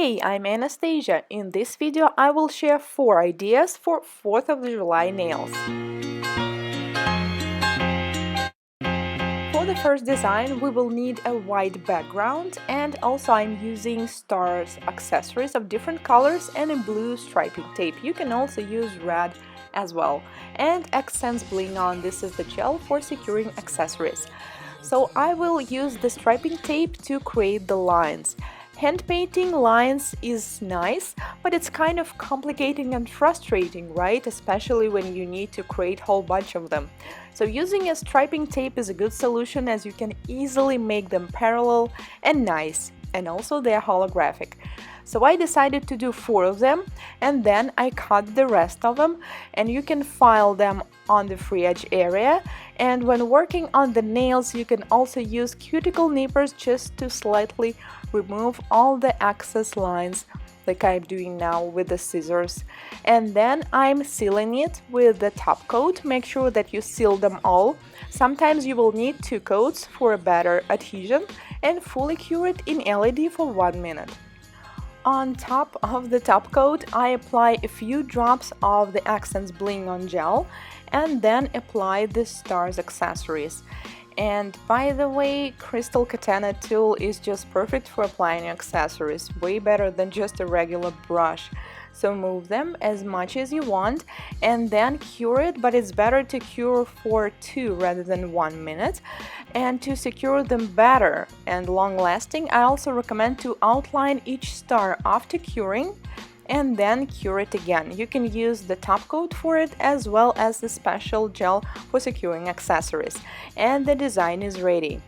Hey, I'm Anastasia. In this video, I will share 4 ideas for 4th of July nails. For the first design, we will need a white background, and also I'm using stars accessories of different colors and a blue striping tape. You can also use red as well. And accents bling on. This is the gel for securing accessories. So I will use the striping tape to create the lines. Hand painting lines is nice, but it's kind of complicated and frustrating, right? Especially when you need to create a whole bunch of them. So using a striping tape is a good solution, as you can easily make them parallel and nice, and also they're holographic. So I decided to do 4 of them, and then I cut the rest of them, and you can file them on the free edge area. And when working on the nails, you can also use cuticle nippers just to slightly remove all the excess lines, like I'm doing now with the scissors. And then I'm sealing it with the top coat. Make sure that you seal them all. Sometimes you will need 2 coats for a better adhesion, and fully cure it in LED for 1 minute. On top of the top coat, I apply a few drops of the Accents Bling on gel, and then apply the stars accessories. And by the way, crystal katana tool is just perfect for applying accessories, way better than just a regular brush. So move them as much as you want and then cure it, but it's better to cure for 2 rather than 1 minute. And to secure them better and long lasting, I also recommend to outline each star after curing and then cure it again. You can use the top coat for it as well as the special gel for securing accessories. And the design is ready.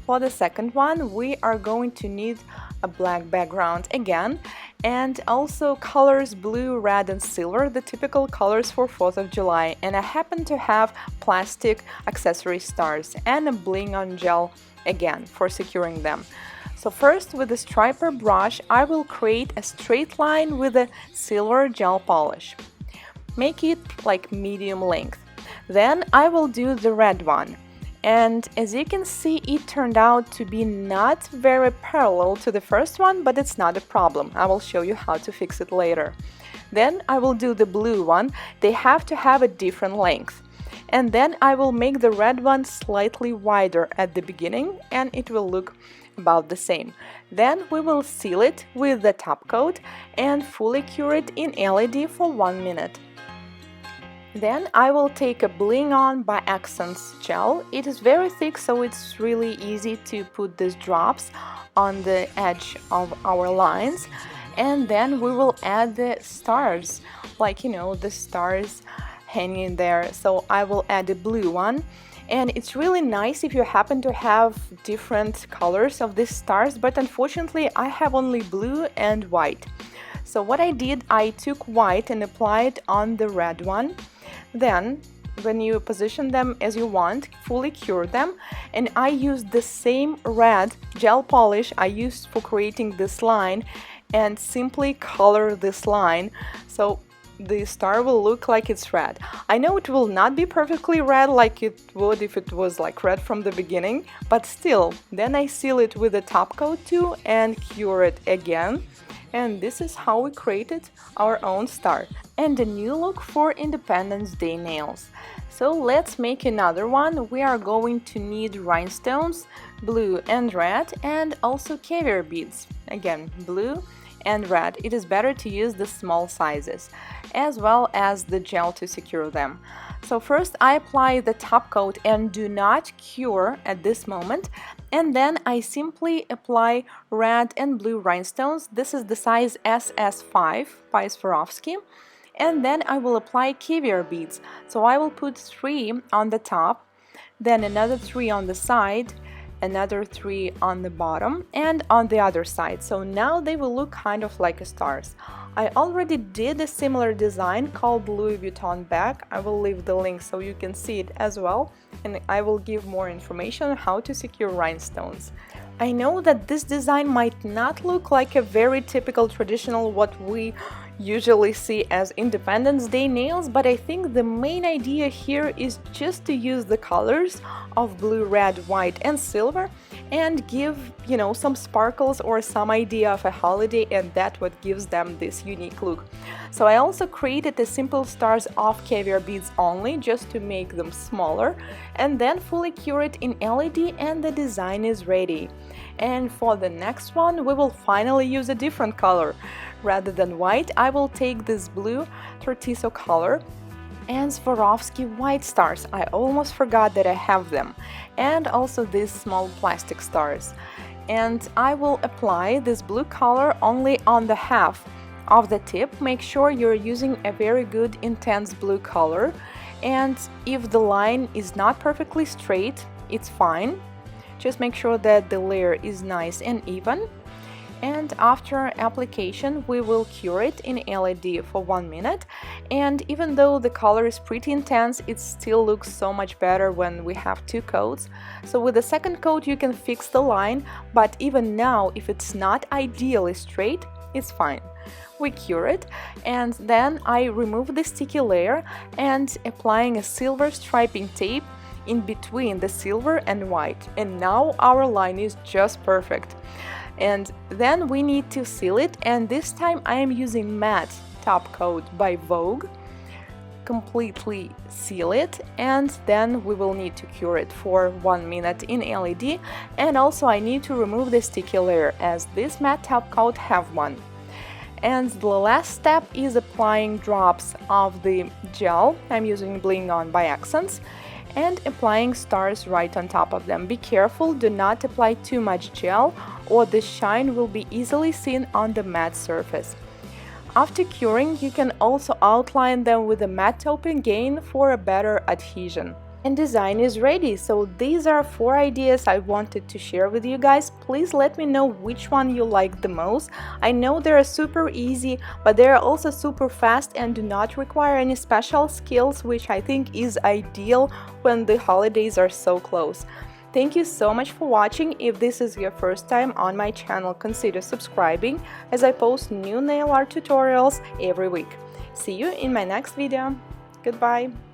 For the second one, we are going to need a black background again, and also colors blue, red and silver, the typical colors for 4th of July. And I happen to have plastic accessory stars and a bling on gel again for securing them. So first, with the striper brush, I will create a straight line with a silver gel polish. Make it like medium length. Then I will do the red one. And as you can see, it turned out to be not very parallel to the first one, but it's not a problem. I will show you how to fix it later. Then I will do the blue one. They have to have a different length. And then I will make the red one slightly wider at the beginning, and it will look about the same. Then we will seal it with the top coat and fully cure it in LED for 1 minute. Then I will take a Bling On by Accents gel. It is very thick, so it's really easy to put these drops on the edge of our lines. And then we will add the stars, like, the stars hanging there. So I will add a blue one. And it's really nice if you happen to have different colors of these stars, but unfortunately I have only blue and white. So what I did, I took white and applied on the red one. Then, when you position them as you want, fully cure them, and I used the same red gel polish I used for creating this line and simply color this line, so the star will look like it's red. I know it will not be perfectly red like it would if it was like red from the beginning, but still, then I seal it with the top coat too and cure it again. And this is how we created our own star. And a new look for Independence Day nails. So let's make another one. We are going to need rhinestones, blue and red, and also caviar beads. Again, blue and red. It is better to use the small sizes, as well as the gel to secure them. So first I apply the top coat and do not cure at this moment, and then I simply apply red and blue rhinestones. This is the size SS5 by Swarovski. And then I will apply caviar beads. So I will put 3 on the top, then another 3 on the side, another 3 on the bottom and on the other side. So now they will look kind of like stars. I already did a similar design called Louis Vuitton bag. I will leave the link so you can see it as well, and I will give more information on how to secure rhinestones. I know that this design might not look like a very typical traditional what we usually see as Independence Day nails, but I think the main idea here is just to use the colors of blue, red, white and silver and give, you know, some sparkles or some idea of a holiday, and that's what gives them this unique look. So I also created the simple stars of caviar beads only, just to make them smaller, and then fully cure it in LED, and the design is ready. And for the next one, we will finally use a different color. Rather than white, I will take this blue Tortiso color and Swarovski white stars. I almost forgot that I have them, and also these small plastic stars. And I will apply this blue color only on the half of the tip. Make sure you're using a very good intense blue color, and if the line is not perfectly straight, it's fine. Just make sure that the layer is nice and even. And after application, we will cure it in LED for 1 minute, and even though the color is pretty intense, it still looks so much better when we have 2 coats. So with the second coat you can fix the line, but even now, if it's not ideally straight, it's fine. We cure it, and then I remove the sticky layer and applying a silver striping tape in between the silver and white, and now our line is just perfect. And then we need to seal it, and this time I am using matte top coat by Vogue. Completely seal it, and then we will need to cure it for 1 minute in LED, and also I need to remove the sticky layer, as this matte top coat have one. And the last step is applying drops of the gel. I'm using Bling On by Accents, and applying stars right on top of them. Be careful, do not apply too much gel, or the shine will be easily seen on the matte surface. After curing, you can also outline them with a matte taupe again for a better adhesion. And design is ready. So these are 4 ideas I wanted to share with you guys. Please let me know which one you like the most. I know they're super easy, but they're also super fast and do not require any special skills, which I think is ideal when the holidays are so close. Thank you so much for watching. If this is your first time on my channel, consider subscribing, as I post new nail art tutorials every week. See you in my next video. Goodbye!